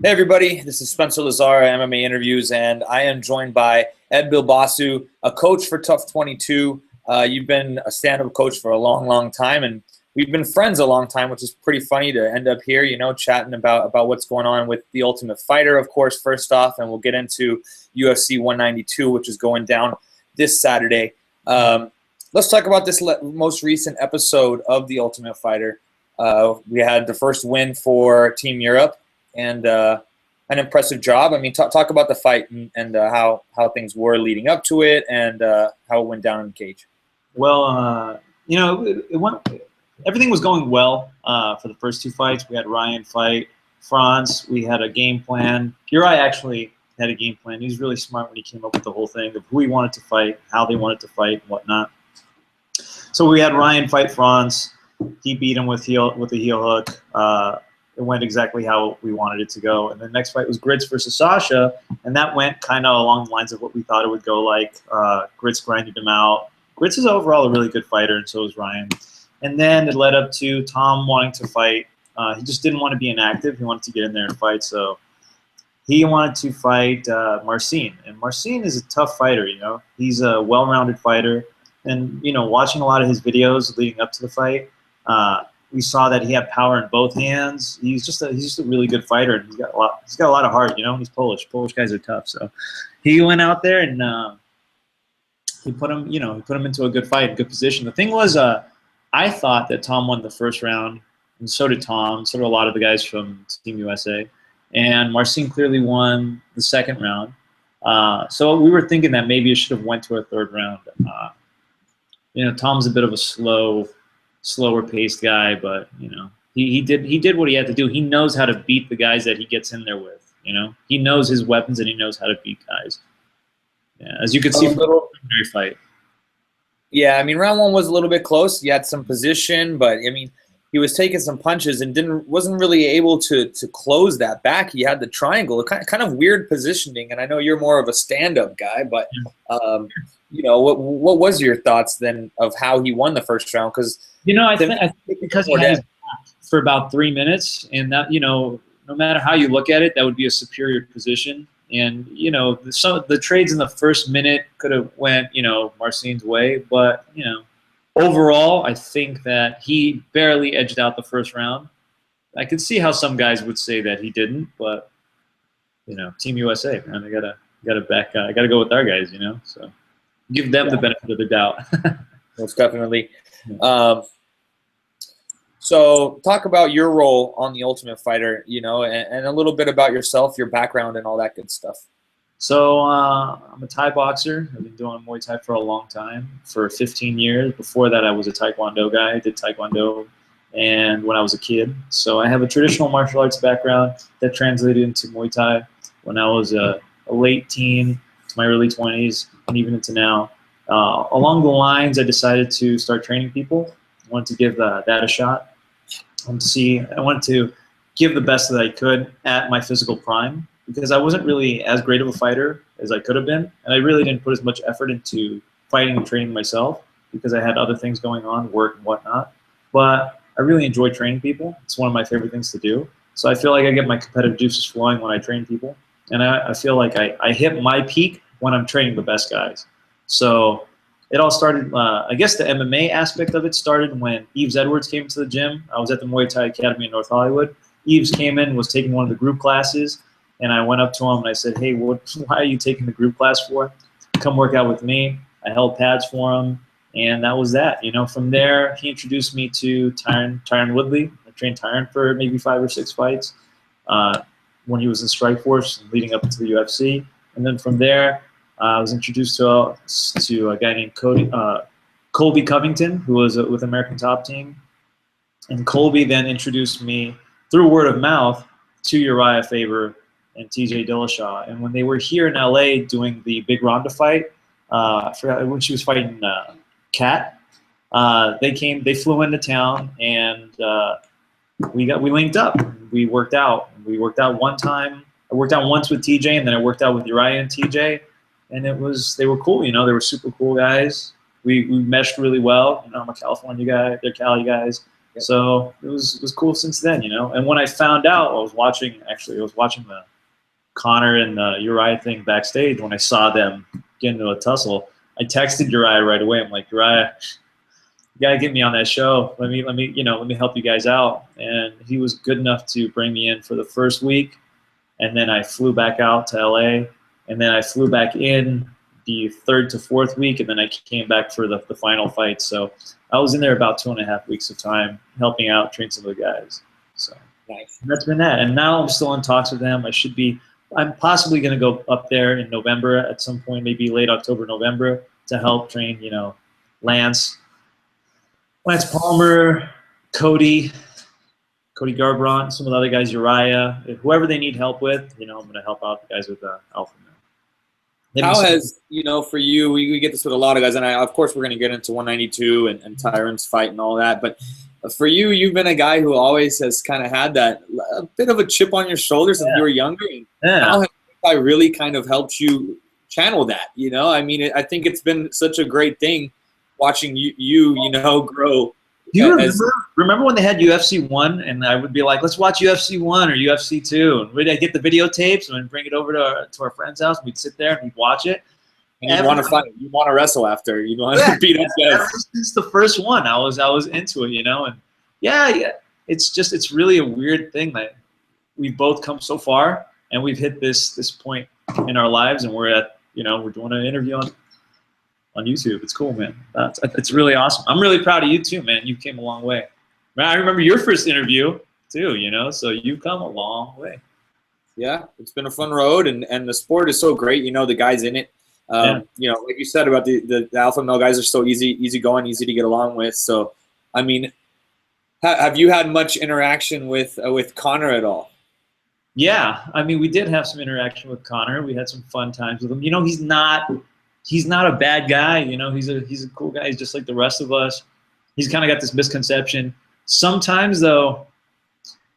Hey everybody, this is Spencer Lazar, MMA Interviews, and I am joined by Ed Bilbasoo, a coach for TUF 22. You've been a stand-up coach for a long, long time, and we've been friends a long time, which is pretty funny to end up here, chatting about what's going on with The Ultimate Fighter, of course, first off, and we'll get into UFC 192, which is going down this Saturday. Let's talk about this most recent episode of The Ultimate Fighter. We had the first win for Team Europe, and an impressive job. I mean, talk about the fight and how things were leading up to it and how it went down in the cage. Well, it went. Everything was going well for the first two fights. We had Ryan fight Franz. We had a game plan. Uri actually had a game plan. He was really smart when he came up with the whole thing of who he wanted to fight, how they wanted to fight, and whatnot. So we had Ryan fight Franz. He beat him with a heel hook. It went exactly how we wanted it to go. And the next fight was Grits versus Sasha, and that went kind of along the lines of what we thought it would go like. Grits grinded him out. Grits is overall a really good fighter, and so is Ryan. And then it led up to Tom wanting to fight. He just didn't want to be inactive. He wanted to get in there and fight, so he wanted to fight Marcin. And Marcin is a tough fighter, He's a well-rounded fighter. And, watching a lot of his videos leading up to the fight, we saw that he had power in both hands. He's just a really good fighter, and he's got a lot of heart. He's Polish. Polish guys are tough. So he went out there and he put him into a good fight, a good position. The thing was, I thought that Tom won the first round, and so did Tom. So did a lot of the guys from Team USA, and Marcin clearly won the second round. So we were thinking that maybe it should have went to a third round. Tom's a bit of a slower paced guy, but he did what he had to do. He knows how to beat the guys that he gets in there with. He knows his weapons and he knows how to beat guys. Yeah, as you could see from the preliminary fight. Yeah, I mean, round one was a little bit close. He had some position, but I mean, he was taking some punches and wasn't really able to close that back. He had the triangle, kind of weird positioning. And I know you're more of a stand-up guy, but what was your thoughts then of how he won the first round? Because I think because he had his back for about 3 minutes, and that no matter how you look at it, that would be a superior position. And the trades in the first minute could have went Marcin's way, but overall, I think that he barely edged out the first round. I could see how some guys would say that he didn't, but Team USA, man, I gotta go with our guys, so give them the benefit of the doubt. Most definitely. So talk about your role on The Ultimate Fighter, and a little bit about yourself, your background, and all that good stuff. So I'm a Thai boxer. I've been doing Muay Thai for a long time, for 15 years. Before that, I was a Taekwondo guy. I did Taekwondo and when I was a kid. So I have a traditional martial arts background that translated into Muay Thai when I was a late teen to my early 20s and even into now. Along the lines, I decided to start training people. I wanted to give that a shot. I wanted to give the best that I could at my physical prime, because I wasn't really as great of a fighter as I could have been, and I really didn't put as much effort into fighting and training myself because I had other things going on, work and whatnot. But I really enjoy training people. It's one of my favorite things to do. So I feel like I get my competitive juices flowing when I train people, and I feel like I hit my peak when I'm training the best guys. So it all started, I guess the MMA aspect of it started when Yves Edwards came to the gym. I was at the Muay Thai Academy in North Hollywood. Yves came in, was taking one of the group classes, and I went up to him and I said, hey, why are you taking the group class for? Come work out with me. I held pads for him, and that was that. From there, he introduced me to Tyron Woodley. I trained Tyron for maybe 5 or 6 fights when he was in Strikeforce leading up into the UFC. And then from there, I was introduced to a guy named Colby Covington, who was with American Top Team. And Colby then introduced me through word of mouth to Uriah Faber and TJ Dillashaw. And when they were here in LA doing the big Ronda fight, I forgot when she was fighting Kat, they flew into town, and we linked up. We worked out. We worked out one time. I worked out once with TJ, and then I worked out with Uriah and TJ. And they were cool, they were super cool guys. We meshed really well. I'm a California guy, they're Cali guys. Yep. So it was cool since then, you know. And when I found out, I was watching the Connor and Uriah thing backstage. When I saw them get into a tussle, I texted Uriah right away. I'm like, Uriah, you gotta get me on that show. Let me help you guys out. And he was good enough to bring me in for the first week, and then I flew back out to LA, and then I flew back in the third to fourth week, and then I came back for the final fight. So I was in there about 2.5 weeks of time helping out, train some of the guys. So Nice. that's been that. And now I'm still in talks with them. I'm possibly going to go up there in November at some point, maybe late October, November, to help train, Lance Palmer, Cody Garbrandt, some of the other guys, Uriah, whoever they need help with, I'm going to help out the guys with Alpha Man. How has, for you, we get this with a lot of guys, and of course we're going to get into 192 and Tyron's fight and all that, but for you, you've been a guy who always has kind of had that a bit of a chip on your shoulder since you were younger. How has I really kind of helped you channel that? I mean, I think it's been such a great thing watching you grow. Do you remember when they had UFC 1 and I would be like, let's watch UFC 1 or UFC 2? And we'd get the videotapes and we'd bring it over to our friend's house and we'd sit there and we'd watch it. And you want to fight, you want to wrestle after, you want to beat up guys. Ever since the first one, I was into it, and it's really a weird thing that we've both come so far and we've hit this point in our lives, and we're doing an interview on YouTube. It's cool, man. It's really awesome. I'm really proud of you too, man. You came a long way. Man, I remember your first interview too, so you've come a long way. Yeah, it's been a fun road, and the sport is so great. The guys in it. Like you said about the alpha male guys are so easy going, easy to get along with. So, I mean, have you had much interaction with Connor at all? Yeah, I mean, we did have some interaction with Connor. We had some fun times with him. He's not a bad guy. He's a cool guy. He's just like the rest of us. He's kind of got this misconception. Sometimes though,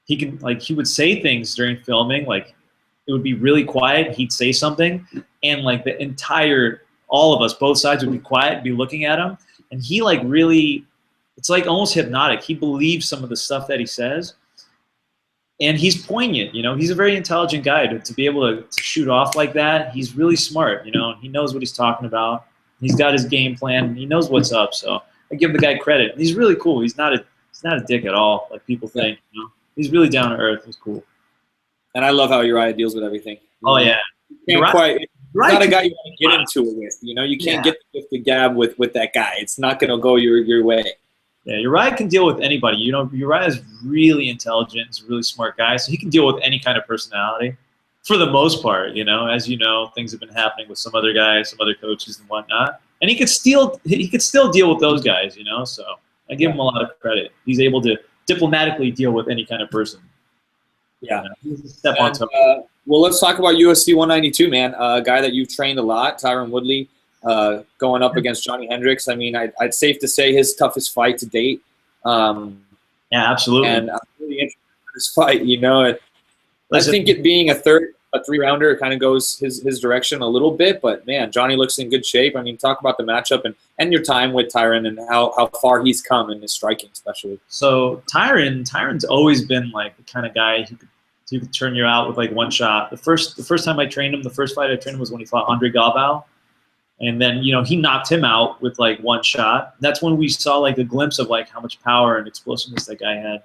he would say things during filming, like it would be really quiet. He'd say something, and like all of us, both sides would be quiet and be looking at him. And he really, it's like almost hypnotic. He believes some of the stuff that he says. And he's poignant, He's a very intelligent guy to be able to shoot off like that. He's really smart, He knows what he's talking about. He's got his game plan. And he knows what's up. So I give the guy credit. And he's really cool. He's not a dick at all, like people think. He's really down to earth. He's cool. And I love how Uriah deals with everything. Oh yeah. He's not a guy you want to get into it with. You can't get the gab with that guy. It's not going to go your way. Yeah, Uriah can deal with anybody. Uriah is really intelligent. He's a really smart guy, so he can deal with any kind of personality for the most part. As things have been happening with some other guys, some other coaches and whatnot. And he could still deal with those guys, So I give him a lot of credit. He's able to diplomatically deal with any kind of person. Yeah. Step on top. Well, let's talk about UFC 192, man. A guy that you've trained a lot, Tyron Woodley. Going up against Johnny Hendricks. I mean, I'd safe to say his toughest fight to date. Yeah, absolutely. And I'm really interested in this fight. I think it being a 3-rounder kind of goes his direction a little bit, but man, Johnny looks in good shape. I mean, talk about the matchup and your time with Tyron and how far he's come in his striking, especially. So Tyron's always been like the kind of guy who could turn you out with like one shot. The first time I trained him, the first fight I trained him was when he fought Andre Galvao. And then, he knocked him out with like one shot. That's when we saw like a glimpse of like how much power and explosiveness that guy had.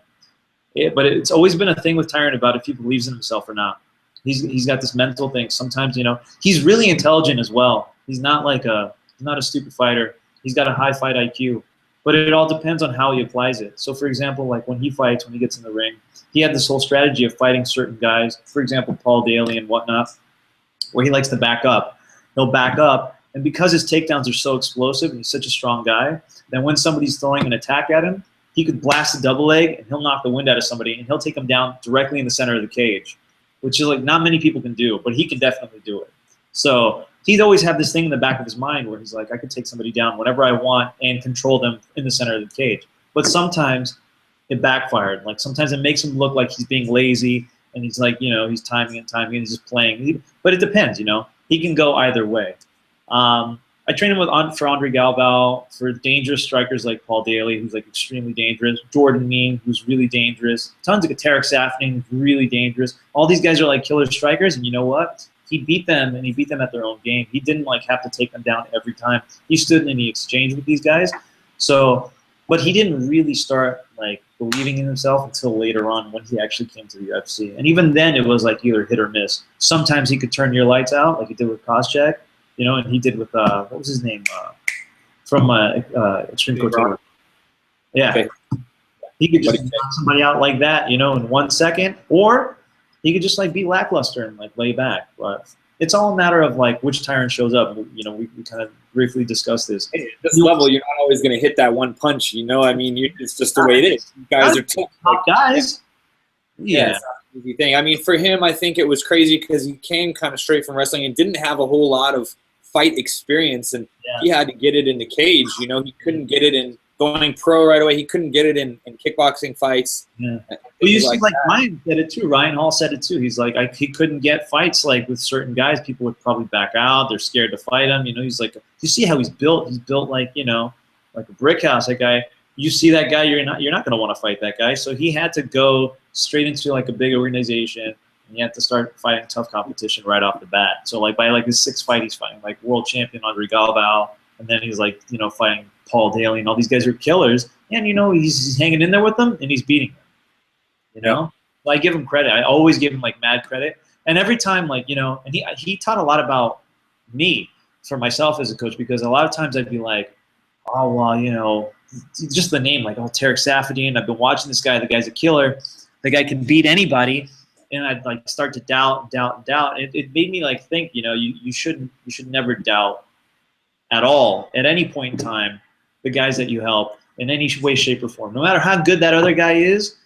But it's always been a thing with Tyron about if he believes in himself or not. He's got this mental thing. Sometimes, he's really intelligent as well. He's not a stupid fighter. He's got a high fight IQ. But it all depends on how he applies it. So, for example, like when he fights, when he gets in the ring, he had this whole strategy of fighting certain guys, for example, Paul Daly and whatnot, where he likes to back up. He'll back up. And because his takedowns are so explosive and he's such a strong guy, then when somebody's throwing an attack at him, he could blast a double leg and he'll knock the wind out of somebody and he'll take him down directly in the center of the cage, which is like not many people can do, but he can definitely do it. So he'd always have this thing in the back of his mind where he's like, I could take somebody down whenever I want and control them in the center of the cage. But sometimes it backfired. Like sometimes it makes him look like he's being lazy and he's like, he's timing and he's just playing. But it depends, he can go either way. I I train him for Andre Galvao, for dangerous strikers like Paul Daly, who's like extremely dangerous. Jordan Mean, who's really dangerous. Tons of Hendricks, who's really dangerous. All these guys are like killer strikers, and you know what? He beat them, and he beat them at their own game. He didn't like have to take them down every time. He stood in the exchange with these guys. So, but he didn't really start like believing in himself until later on when he actually came to the UFC. And even then, it was like either hit or miss. Sometimes he could turn your lights out, like he did with Koscheck, you know, and he did with what was his name from Extreme Couture. Yeah, okay. He could just knock somebody out like that, you know, in 1 second, or he could just like be lackluster and like lay back. But it's all a matter of like which tyrant shows up. You know, we kind of briefly discussed this. At this level, you're not always going to hit that one punch. You know, I mean, it's just the way it is. You guys are tough guys. Yeah, it's not an easy thing. I mean, for him, I think it was crazy because he came kind of straight from wrestling and didn't have a whole lot of fight experience, and he had to get it in the cage. You know, he couldn't get it in going pro right away. He couldn't get it in kickboxing fights. Yeah. Well, you see, like Ryan said it too. Ryan Hall said it too. He's like, he couldn't get fights like with certain guys. People would probably back out. They're scared to fight him. You know, he's like, you see how he's built? He's built like, you know, like a brick house. That guy, you see that guy, you're not going to want to fight that guy. So he had to go straight into like a big organization, and you have to start fighting tough competition right off the bat. So like by like his 6th fight, he's fighting like world champion Andre Galvao, and then he's like, you know, fighting Paul Daly, and all these guys are killers, and you know he's hanging in there with them, and he's beating them. You know, well, I give him credit. I always give him like mad credit, and every time, like, you know, and he taught a lot about me for myself as a coach, because a lot of times I'd be like, oh well, you know, just the name, like, oh, Tarek Safadine, I've been watching this guy. The guy's a killer. The guy can beat anybody, and I'd like start to doubt. It made me like think, you know, you should never doubt at all at any point in time the guys that you help in any way, shape, or form. No matter how good that other guy is,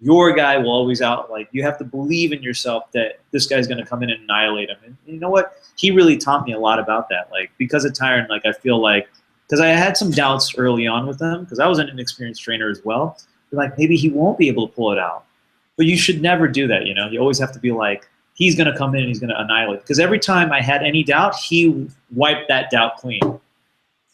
your guy will always out. Like, you have to believe in yourself that this guy's going to come in and annihilate him. And you know what? He really taught me a lot about that. Like, because of Tyron, like, I feel like, because I had some doubts early on with him, because I was an inexperienced trainer as well. Like, maybe he won't be able to pull it out. But you should never do that, you know? You always have to be like, he's going to come in and he's going to annihilate. Because every time I had any doubt, he wiped that doubt clean,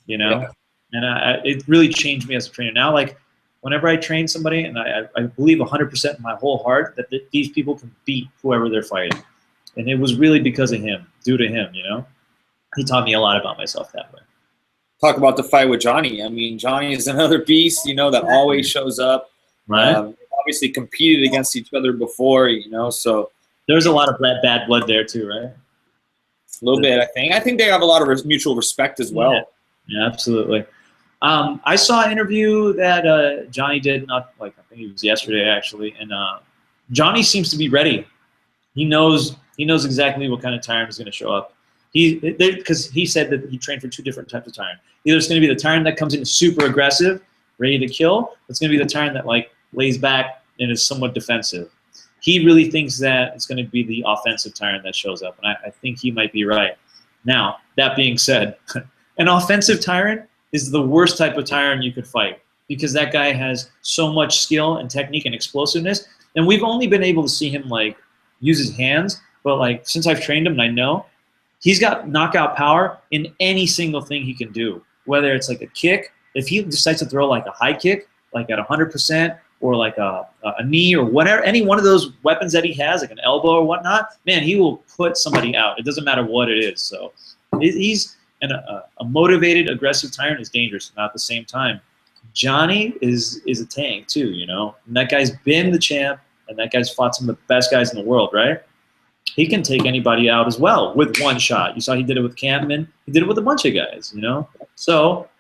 you know? Yeah. And it really changed me as a trainer. Now, like, whenever I train somebody, and I believe 100% in my whole heart that these people can beat whoever they're fighting. And it was really because of him, due to him, you know? He taught me a lot about myself that way. Talk about the fight with Johnny. I mean, Johnny is another beast, you know, that always shows up. Right. Obviously competed against each other before, you know, so. There's a lot of bad blood there too, right? A little bit, I think. I think they have a lot of mutual respect as well. Yeah, absolutely. I saw an interview that Johnny did, not like, I think it was yesterday actually, and Johnny seems to be ready. He knows exactly what kind of tyrant is going to show up. Because he said that he trained for 2 different types of tyrant. Either it's going to be the tyrant that comes in super aggressive, ready to kill. It's going to be the tyrant that like lays back and is somewhat defensive. He really thinks that it's going to be the offensive tyrant that shows up, and I think he might be right. Now, that being said, an offensive tyrant is the worst type of tyrant you could fight, because that guy has so much skill and technique and explosiveness, and we've only been able to see him like use his hands, but like since I've trained him and I know, he's got knockout power in any single thing he can do, whether it's like a kick. If he decides to throw like a high kick, like at 100%, or like a knee or whatever, any one of those weapons that he has, like an elbow or whatnot, man, he will put somebody out. It doesn't matter what it is. So he's a motivated, aggressive tyrant is dangerous. And at the same time, Johnny is a tank too, you know. And that guy's been the champ, and that guy's fought some of the best guys in the world, right? He can take anybody out as well with one shot. You saw he did it with Campman. He did it with a bunch of guys, you know. So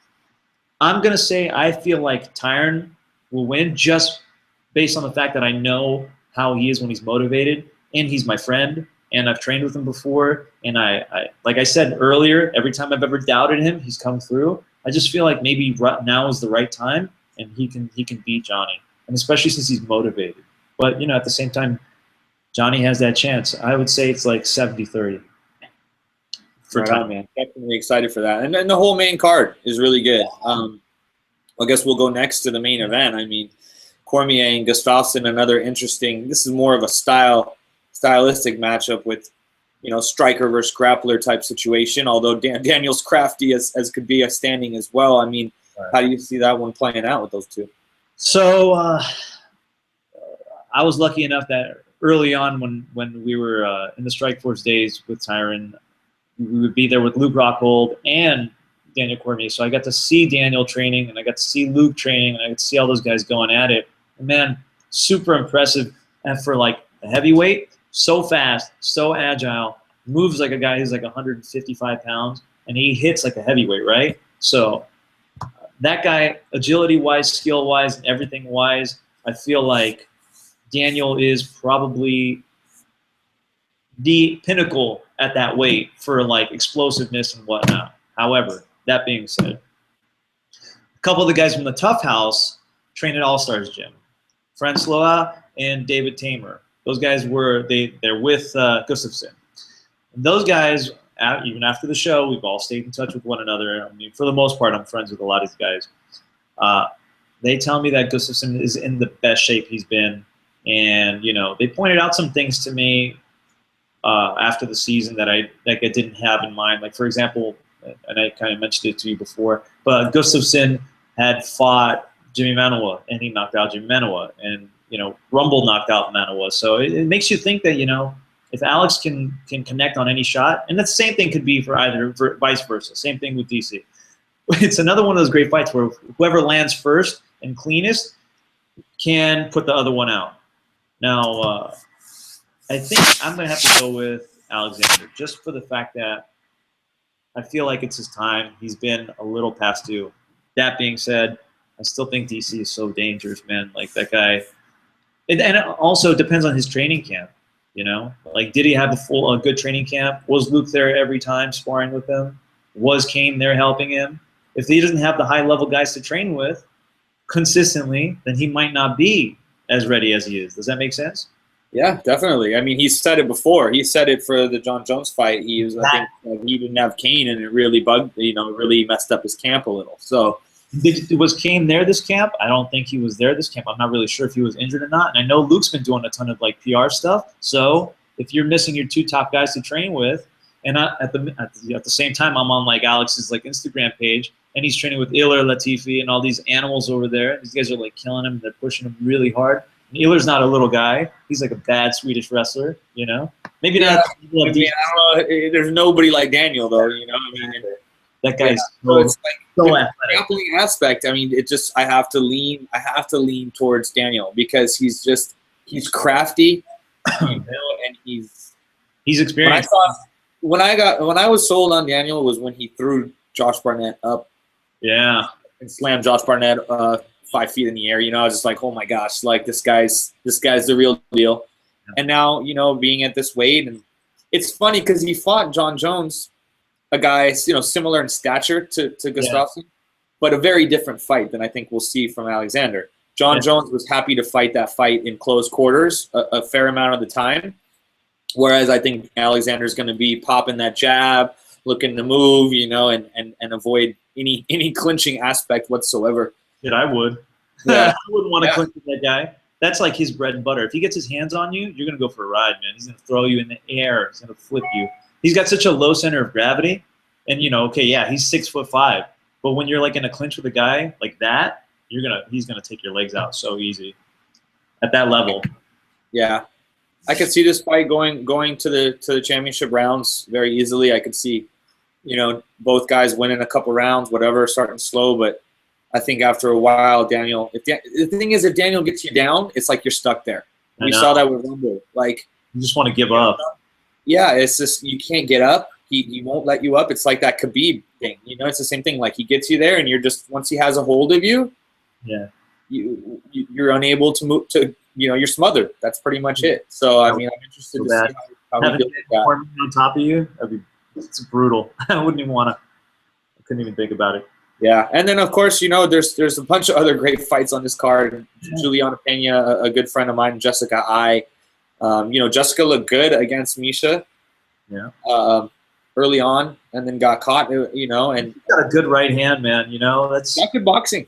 I'm going to say I feel like Tyron will win just based on the fact that I know how he is when he's motivated, and he's my friend, and I've trained with him before. And I like I said earlier, every time I've ever doubted him, he's come through. I just feel like maybe right now is the right time, and he can beat Johnny, and especially since he's motivated. But, you know, at the same time, Johnny has that chance. I would say it's like 70-30. Right on, man. Definitely excited for that. And then the whole main card is really good. I guess we'll go next to the main event. I mean, Cormier and Gustafsson, another interesting. This is more of a stylistic matchup with, striker versus grappler type situation. Although Daniel's crafty as could be a standing as well. I mean, how do you see that one playing out with those two? So I was lucky enough that early on when we were in the Strikeforce days with Tyron, we would be there with Luke Rockhold and Daniel Cormier. So I got to see Daniel training, and I got to see Luke training, and I got to see all those guys going at it. And man, super impressive. And for like a heavyweight, so fast, so agile, moves like a guy who's like 155 pounds, and he hits like a heavyweight, right? So that guy, agility-wise, skill-wise, and everything-wise, I feel like Daniel is probably the pinnacle at that weight for like explosiveness and whatnot. However, that being said, a couple of the guys from the TUF house train at All Stars Gym. Francois and David Tamer. Those guys they're with Gustafsson. And those guys, even after the show, we've all stayed in touch with one another. I mean, for the most part, I'm friends with a lot of these guys. They tell me that Gustafsson is in the best shape he's been. And, they pointed out some things to me after the season that I didn't have in mind. Like, for example, and I kind of mentioned it to you before, but Gustafsson had fought Jimmy Manuwa, and he knocked out Jimmy Manuwa. And, Rumble knocked out Manuwa. So it makes you think that, if Alex can connect on any shot, and the same thing could be for vice versa. Same thing with DC. It's another one of those great fights where whoever lands first and cleanest can put the other one out. Now, I think I'm going to have to go with Alexander just for the fact that I feel like it's his time. He's been a little past due. That being said, I still think DC is so dangerous, man. Like that guy. And it also depends on his training camp, Like, did he have a good training camp? Was Luke there every time sparring with him? Was Kane there helping him? If he doesn't have the high-level guys to train with consistently, then he might not be as ready as he is. Does that make sense? Yeah, definitely. I mean, he's said it before. He said it for the John Jones fight. I think he didn't have Kane, and it really bugged, really messed up his camp a little. So, was Kane there this camp? I don't think he was there this camp. I'm not really sure if he was injured or not. And I know Luke's been doing a ton of like PR stuff. So if you're missing your two top guys to train with, and at the same time, I'm on like Alex's like Instagram page, and he's training with Ilir Latifi and all these animals over there. These guys are like killing him. They're pushing him really hard. And Ilir's not a little guy. He's like a bad Swedish wrestler, Maybe not. I don't know. There's nobody like Daniel, though. That guy's so it's like so athletic. Grappling aspect. I mean, I have to lean towards Daniel because he's crafty, and he's experienced. When I was sold on Daniel was when he threw Josh Barnett up, and slammed Josh Barnett 5 feet in the air. I was just like, oh my gosh, like this guy's the real deal. Yeah. And now being at this weight, and it's funny because he fought John Jones, a guy similar in stature to Gustafsson, but a very different fight than I think we'll see from Alexander. John Jones was happy to fight that fight in close quarters a fair amount of the time, whereas I think Alexander's going to be popping that jab, looking to move, and avoid any clinching aspect whatsoever. Shit, I would. Yeah. I wouldn't want to clinch with that guy. That's like his bread and butter. If he gets his hands on you, you're going to go for a ride, man. He's going to throw you in the air. He's going to flip you. He's got such a low center of gravity, and he's 6'5", but when you're like in a clinch with a guy like that, he's gonna take your legs out so easy at that level. Yeah, I could see this fight going to the championship rounds very easily. I could see, both guys winning a couple rounds, whatever, starting slow, but I think after a while, Daniel. The thing is, if Daniel gets you down, it's like you're stuck there. We saw that with Rumble. Like you just want to give up. Yeah, it's just you can't get up. He won't let you up. It's like that Khabib thing. It's the same thing. Like he gets you there, and you're just once he has a hold of you, you're unable to move. You're smothered. That's pretty much it. So I mean, I'm interested to see how he deals with that. On top of you, it's brutal. I wouldn't even want to. I couldn't even think about it. Yeah, and then of course there's a bunch of other great fights on this card. Juliana Pena, a good friend of mine, Jessica I. Jessica looked good against Misha. Yeah. Early on, and then got caught. And she's got a good right hand, man. That's good boxing.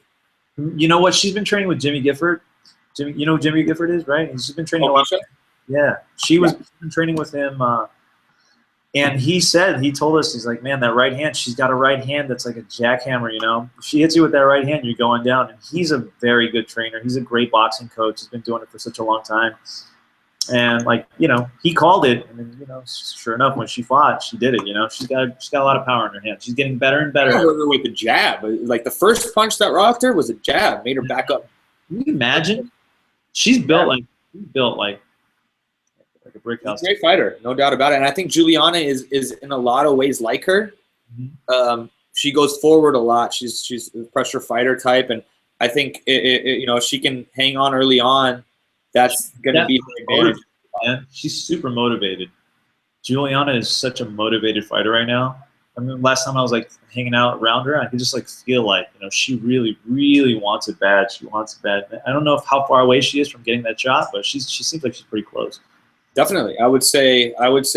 You know what? She's been training with Jimmy Gifford. You know who Jimmy Gifford is, right? She's been training a lot. Yeah, she's been training with him And he told us, he's like, man, that right hand, she's got a right hand that's like a jackhammer, you know. If she hits you with that right hand, you're going down. And he's a very good trainer. He's a great boxing coach. He's been doing it for such a long time. And like, you know, he called it, and then, you know, sure enough, when she fought, she did it. You know, she's got a lot of power in her hand. She's getting better and better. With the jab, like the first punch that rocked her was a jab, made her back up. Can you imagine? She's built like a brick house. She's a great fighter, no doubt about it. And I think Juliana is in a lot of ways like her. She goes forward a lot. She's a pressure fighter type, and I think you know, if she can hang on early on, that's going to be her advantage. Man. She's super motivated. Juliana is such a motivated fighter right now. I mean, last time I was like hanging out around her, I could just like feel like, you know, she really, really wants it bad. She wants it bad. I don't know how far away she is from getting that shot, but she seems like she's pretty close. Definitely, I would say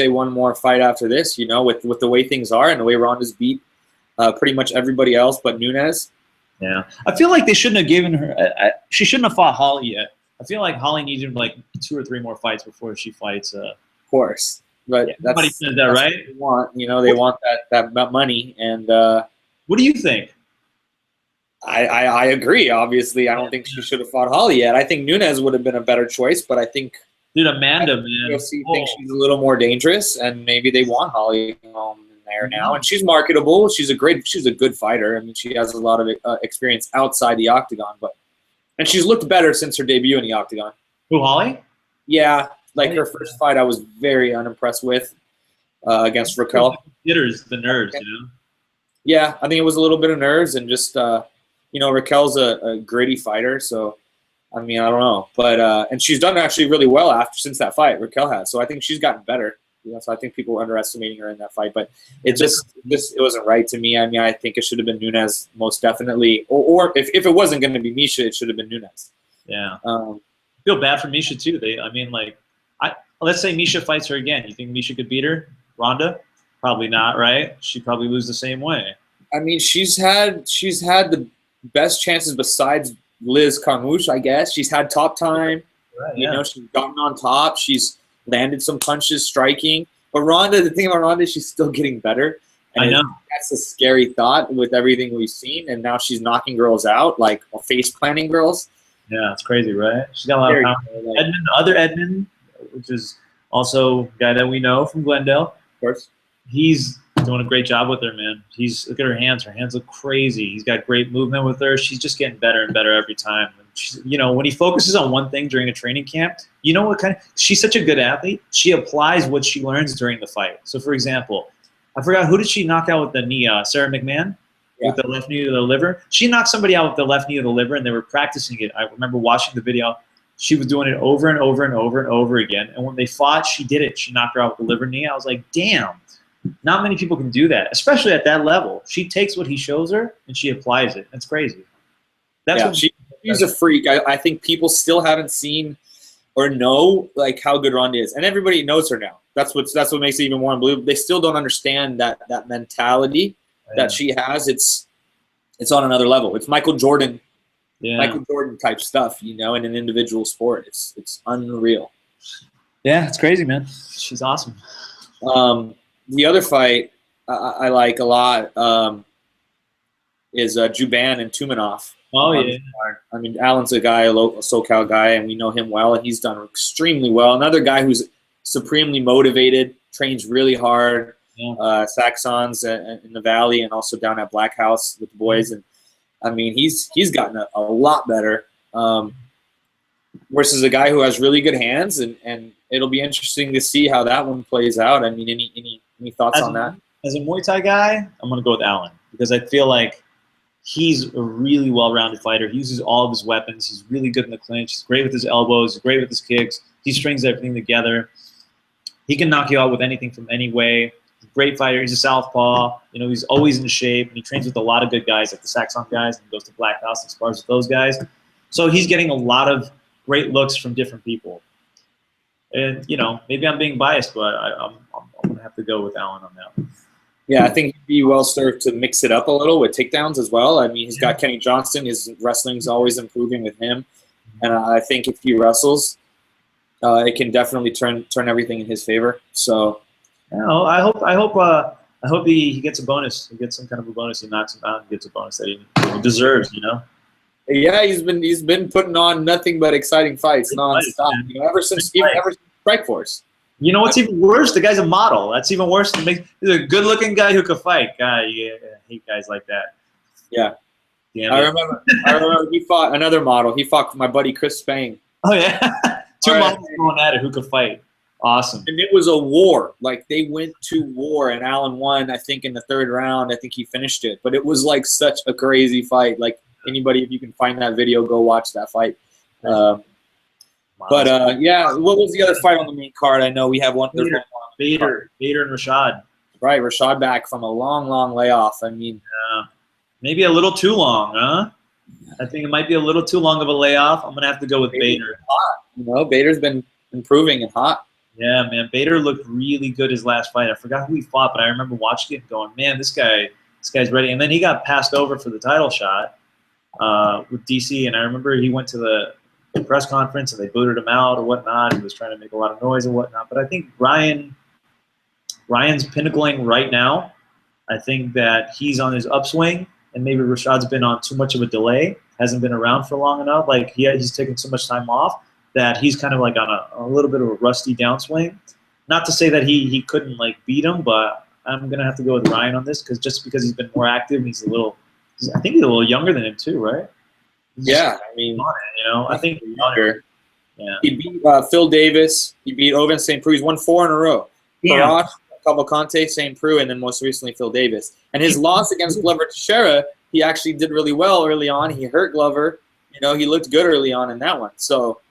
one more fight after this. You know, with the way things are and the way Ronda's beat pretty much everybody else but Nunes. Yeah, I feel like they shouldn't have given her. She shouldn't have fought Holly yet. I feel like Holly needed like 2 or 3 more fights before she fights. Of course, but yeah, everybody says that, right? What they want, you know, they want that money. And what do you think? I agree. Obviously, I don't think she should have fought Holly yet. I think Nunes would have been a better choice, but I think, dude, Amanda, man, UFC thinks she's a little more dangerous, and maybe they want Holly in there now. And she's marketable. She's a good fighter. I mean, she has a lot of experience outside the octagon, and she's looked better since her debut in the octagon. Who, Holly? Yeah, like her first fight, I was very unimpressed with against Raquel. Jitters, the nerves, you know. Yeah, I think it was a little bit of nerves and just you know, Raquel's a gritty fighter, so I mean, I don't know, but and she's done actually really well since that fight. Raquel has, so I think she's gotten better. You know, so I think people were underestimating her in that fight, but it wasn't right to me. I mean, I think it should have been Nunes most definitely, or if it wasn't going to be Misha, it should have been Nunes. Yeah. I feel bad for Misha too. Let's say Misha fights her again. You think Misha could beat her, Ronda? Probably not, right? She'd probably lose the same way. I mean, she's had the best chances besides Liz Carmouche, I guess. She's had top time. Right, you know, she's gotten on top. She's landed some punches, striking. But Ronda, the thing about Ronda is she's still getting better. And I know. That's a scary thought with everything we've seen. And now she's knocking girls out, like face planting girls. Yeah, it's crazy, right? She's got a lot of power. Edmund, other Edmund, which is also a guy that we know from Glendale. Of course. He's doing a great job with her, man. Look at her hands. Her hands look crazy. He's got great movement with her. She's just getting better and better every time. You know, when he focuses on one thing during a training camp, you know she's such a good athlete. She applies what she learns during the fight. So, for example, I forgot, who did she knock out with the knee? Sarah McMahon? Yeah. With the left knee to the liver. She knocked somebody out with the left knee to the liver, and they were practicing it. I remember watching the video. She was doing it over and over and over and over again. And when they fought, she did it. She knocked her out with the liver knee. I was like, damn. Not many people can do that, especially at that level. She takes what he shows her, and she applies it. That's crazy. She's a freak. I think people still haven't seen or know like how good Ronda is, and everybody knows her now. That's what makes it even more unbelievable. They still don't understand that mentality that she has. It's on another level. It's Michael Jordan type stuff, you know, in an individual sport. It's unreal. Yeah, it's crazy, man. She's awesome. The other fight I like a lot is Juban and Tumanov. Oh, yeah. I mean, Alan's a SoCal guy, and we know him well, and he's done extremely well. Another guy who's supremely motivated, trains really hard. Yeah. Saxon's in the Valley and also down at Black House with the boys. And, I mean, he's gotten a lot better versus a guy who has really good hands, and it'll be interesting to see how that one plays out. I mean, any thoughts on that? As a Muay Thai guy, I'm going to go with Alan because I feel like he's a really well-rounded fighter. He uses all of his weapons. He's really good in the clinch. He's great with his elbows. He's great with his kicks. He strings everything together. He can knock you out with anything from any way. He's a great fighter. He's a southpaw. You know, he's always in shape, and he trains with a lot of good guys, like the Saxon guys, and he goes to Black House and spars with those guys. So he's getting a lot of great looks from different people. And, you know, maybe I'm being biased, but I'm going to have to go with Alan on that one. Yeah, I think he'd be well served to mix it up a little with takedowns as well. I mean, he's got Kenny Johnston. His wrestling's always improving with him. And I think if he wrestles, it can definitely turn everything in his favor. So No, I hope he gets a bonus. He gets some kind of a bonus. He knocks him out and gets a bonus that he deserves. You know. Yeah, he's been putting on nothing but exciting fights nonstop. You know, ever since Strikeforce. You know what's even worse? The guy's a model. That's even worse. He's a good-looking guy who could fight. God, I hate guys like that. Yeah. Damn I remember he fought another model. He fought my buddy Chris Spain. Oh yeah, two models going at it who could fight. Awesome. And it was a war. Like they went to war, and Allen won. I think in the 3rd round. I think he finished it. But it was like such a crazy fight. Like anybody, if you can find that video, go watch that fight. But yeah, what was the other fight on the main card? I know we have one. Bader and Rashad. Right, Rashad back from a long layoff. I mean, maybe a little too long, huh? I think it might be a little too long of a layoff. I'm gonna have to go with Bader. Hot. You know, Bader's been improving and hot. Yeah, man. Bader looked really good his last fight. I forgot who he fought, but I remember watching it and going, man, this guy's ready. And then he got passed over for the title shot with DC, and I remember he went to the press conference and they booted him out or whatnot. He was trying to make a lot of noise and whatnot. But I think Ryan's pinnacling right now. I think that he's on his upswing, and maybe Rashad's been on too much of a delay, hasn't been around for long enough. Like he's taken so much time off that he's kind of like on a little bit of a rusty downswing. Not to say that he couldn't like beat him, but I'm gonna have to go with Ryan on this because he's been more active and I think he's a little younger than him too, right? Yeah, I mean, you know, I think younger. Yeah. He beat Phil Davis. He beat Ovince St. Preux. He's won 4 in a row. Yeah. Cavalcante, St. Preux, and then most recently Phil Davis. And his loss against Glover Teixeira, he actually did really well early on. He hurt Glover. You know, he looked good early on in that one. So,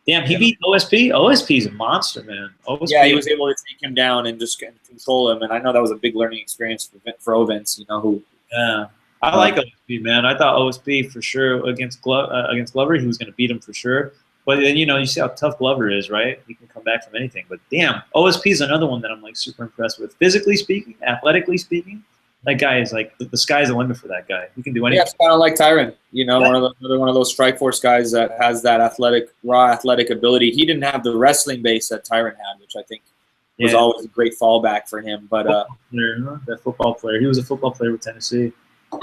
damn, he beat OSP. OSP's a monster, man. OSP. Yeah, he was able to take him down and just control him. And I know that was a big learning experience for Ovince. You know who? Yeah. I like OSP, man. I thought OSP for sure against Glover, he was going to beat him for sure. But then, you know, you see how tough Glover is, right? He can come back from anything. But damn, OSP is another one that I'm like super impressed with. Physically speaking, athletically speaking, that guy is like the sky's the limit for that guy. He can do anything. Yeah, it's kind of like Tyron. You know, another one of those Strikeforce guys that has that raw athletic ability. He didn't have the wrestling base that Tyron had, which I think was always a great fallback for him. But that football player, he was a football player with Tennessee.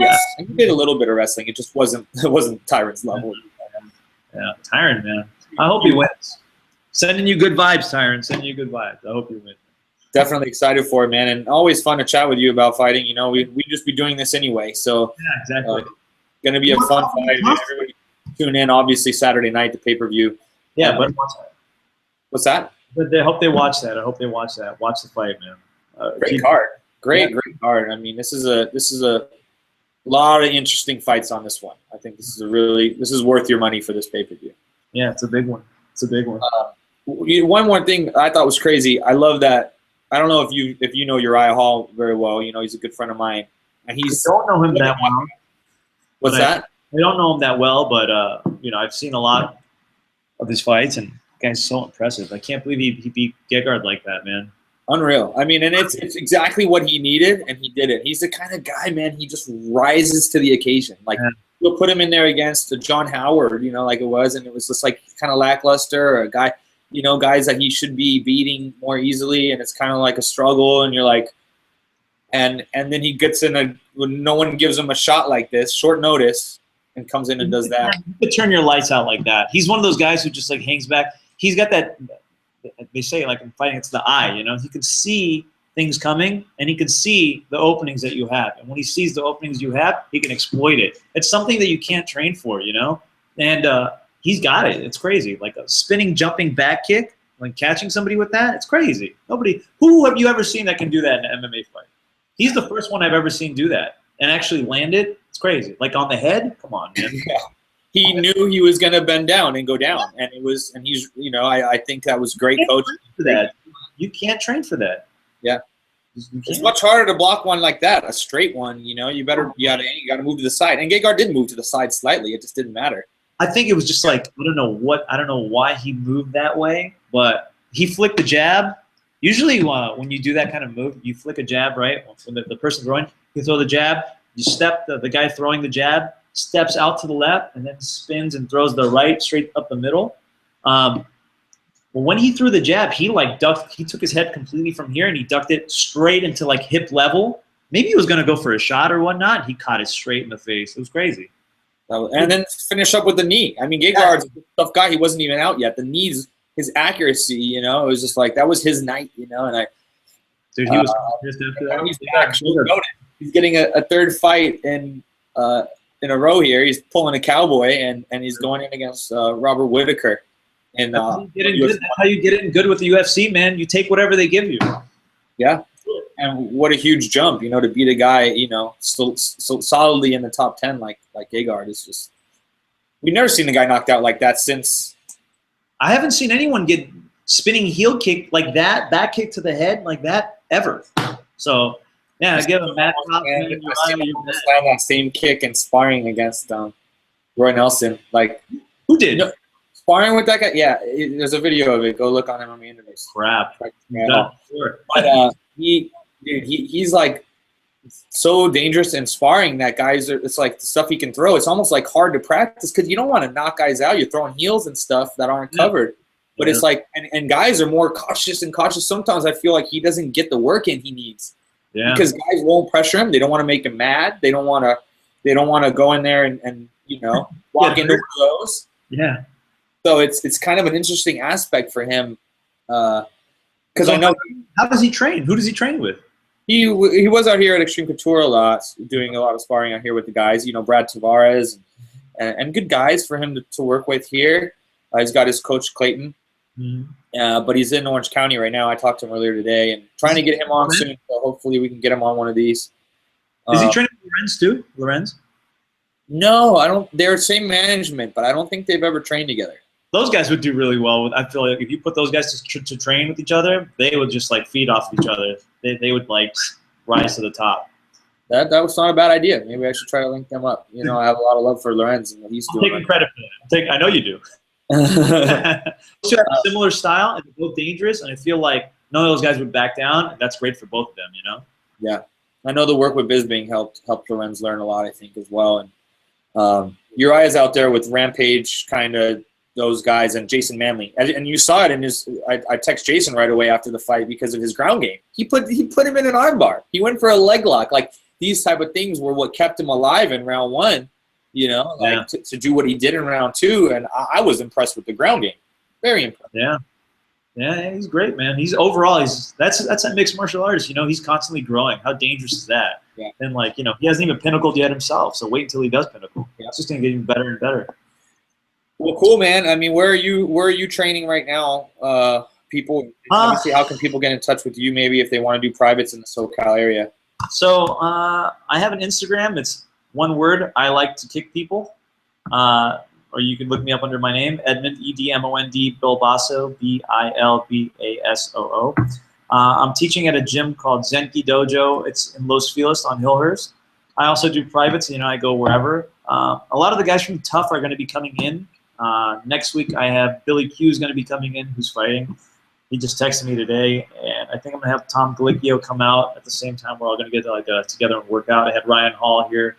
Yeah, he did a little bit of wrestling. It just wasn't Tyron's level. Yeah, Tyron, man. I hope he wins. Sending you good vibes, Tyron. Sending you good vibes. I hope you win. Definitely excited for it, man, and always fun to chat with you about fighting. You know, we just be doing this anyway, so yeah, exactly. Gonna be a fun fight. Everybody tune in, obviously Saturday night, the pay-per-view. Yeah, but watch that. What's that? But I hope they watch that. I hope they watch that. Watch the fight, man. Great card. Great card. I mean, this is a lot of interesting fights on this one. I think this is worth your money for this pay-per-view. Yeah, it's a big one. It's a big one. One more thing I thought was crazy. I love that. I don't know if you know Uriah Hall very well. You know, he's a good friend of mine. And I don't know him that well. What's that? I don't know him that well, but you know, I've seen a lot of his fights, and the guy's so impressive. I can't believe he beat Gegard like that, man. Unreal. I mean, and it's exactly what he needed, and he did it. He's the kind of guy, man, he just rises to the occasion. Like, you'll put him in there against John Howard, you know, like it was, and it was just like kind of lackluster, or a guy, you know, guys that he should be beating more easily, and it's kind of like a struggle, and you're like, and then he gets in when no one gives him a shot like this, short notice, and comes in and does that. You could turn your lights out like that. He's one of those guys who just like hangs back. He's got that. They say like in fighting, it's the eye. You know, he can see things coming, and he can see the openings that you have. And when he sees the openings you have, he can exploit it. It's something that you can't train for, you know. And he's got it. It's crazy. Like a spinning, jumping back kick, like catching somebody with that. It's crazy. Who have you ever seen that can do that in an MMA fight? He's the first one I've ever seen do that and actually land it. It's crazy. Like on the head. Come on, man. Yeah. He knew he was going to bend down and go down, and he's, you know, I think that was great coaching. For that, you can't train for that. Yeah, it's much harder to block one like that, a straight one. You know, you got to move to the side, and Gegard did move to the side slightly. It just didn't matter. I think it was just like I don't know why he moved that way, but he flicked the jab. Usually, when you do that kind of move, you flick a jab, right? When the person throwing, you throw the jab. You step the guy throwing the jab. Steps out to the left and then spins and throws the right straight up the middle. When Well, when he threw the jab, he like ducked. He took his head completely from here and he ducked it straight into like hip level. Maybe he was going to go for a shot or whatnot. He caught it straight in the face. It was crazy. And then finish up with the knee. I mean, Gegard's a tough guy. He wasn't even out yet. The knees, his accuracy, you know, it was just like that was his night, you know. And Dude, he was pissed after that. He's actually goated. He's getting a third fight in a row here. He's pulling a cowboy and he's going in against Robert Whitaker. And that's how you get in good with the UFC, man. You take whatever they give you. Yeah. And what a huge jump, you know, to beat a guy, you know, so solidly in the top 10 like Gegard is just. We've never seen a guy knocked out like that since. I haven't seen anyone get spinning heel kick like that, back kick to the head like that ever. So, yeah, I give him mad props. I seen him slam that same kick and sparring against Roy Nelson. Like, who did? Sparring with that guy? Yeah, there's a video of it. Go look on MMA Interviews. Crap. Sure. But he's like so dangerous in sparring that guys are. It's like the stuff he can throw. It's almost like hard to practice because you don't want to knock guys out. You're throwing heels and stuff that aren't covered. But it's like, and guys are more cautious and cautious. Sometimes I feel like he doesn't get the work in he needs. Yeah. Because guys won't pressure him. They don't want to make him mad. They don't want to go in there and you know walk into those. Yeah. So it's kind of an interesting aspect for him. Because I know. How does he train? Who does he train with? He was out here at Extreme Couture a lot, doing a lot of sparring out here with the guys. You know, Brad Tavares and good guys for him to work with here. He's got his coach Clayton, but he's in Orange County right now. I talked to him earlier today and trying to get him on soon. So hopefully we can get him on one of these. Is he training with Lorenz too? Lorenz? No, I don't. They're same management, but I don't think they've ever trained together. Those guys would do really well with. I feel like if you put those guys to train with each other, they would just like feed off of each other. They would like rise to the top. That was not a bad idea. Maybe I should try to link them up. You know, I have a lot of love for Lorenz and what he's doing. I'm taking credit for that. I know you do. Similar style and they're both dangerous, and I feel like none of those guys would back down. And that's great for both of them, you know. Yeah, I know the work with Bisping helped Lorenz learn a lot. I think as well, and Uriah's out there with Rampage, kind of. Those guys and Jason Manley, and you saw it in his. I text Jason right away after the fight because of his ground game. He put him in an armbar. He went for a leg lock. Like these type of things were what kept him alive in round one. You know, like to do what he did in round two, and I was impressed with the ground game. Very impressed. Yeah, he's great, man. He's overall that's a mixed martial artist. You know, he's constantly growing. How dangerous is that? Yeah. And like you know, he hasn't even pinnacled yet himself. So wait until he does pinnacle. Yeah. It's just gonna get even better and better. Well, cool, man. I mean, where are you training right now? People, obviously, how can people get in touch with you? Maybe if they want to do privates in the SoCal area. So I have an Instagram. It's one word. I like to kick people. Or you can look me up under my name, Edmond Edmond Bilbasoo Bilbasoo. I'm teaching at a gym called Zenki Dojo. It's in Los Feliz on Hillhurst. I also do privates. You know, I go wherever. A lot of the guys from TUF are going to be coming in. Next week, I have Billy Q is going to be coming in, who's fighting. He just texted me today, and I think I'm going to have Tom Galicchio come out at the same time. We're all going to get together and work out. I had Ryan Hall here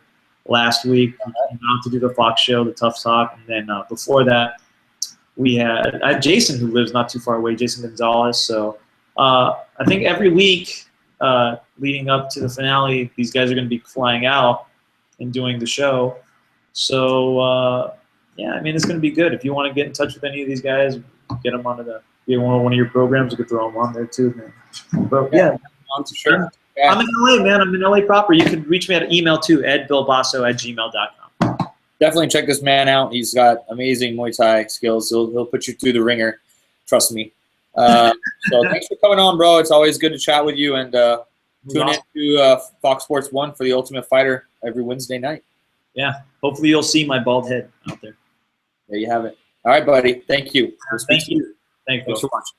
last week. He came out to do the Fox show, the Tough Talk, and then before that, I had Jason, who lives not too far away, Jason Gonzalez. So I think every week leading up to the finale, these guys are going to be flying out and doing the show. So yeah, I mean, it's going to be good. If you want to get in touch with any of these guys, get them onto one of your programs. You could throw them on there too, man. But yeah, sure. I'm in LA, man. I'm in LA proper. You can reach me at email too, edbilbasoo@gmail.com. Definitely check this man out. He's got amazing Muay Thai skills. He'll put you through the ringer. Trust me. So thanks for coming on, bro. It's always good to chat with you. And tune in to Fox Sports 1 for The Ultimate Fighter every Wednesday night. Yeah. Hopefully you'll see my bald head out there. There you have it. All right, buddy. Thank you. Thank you. Thanks for watching.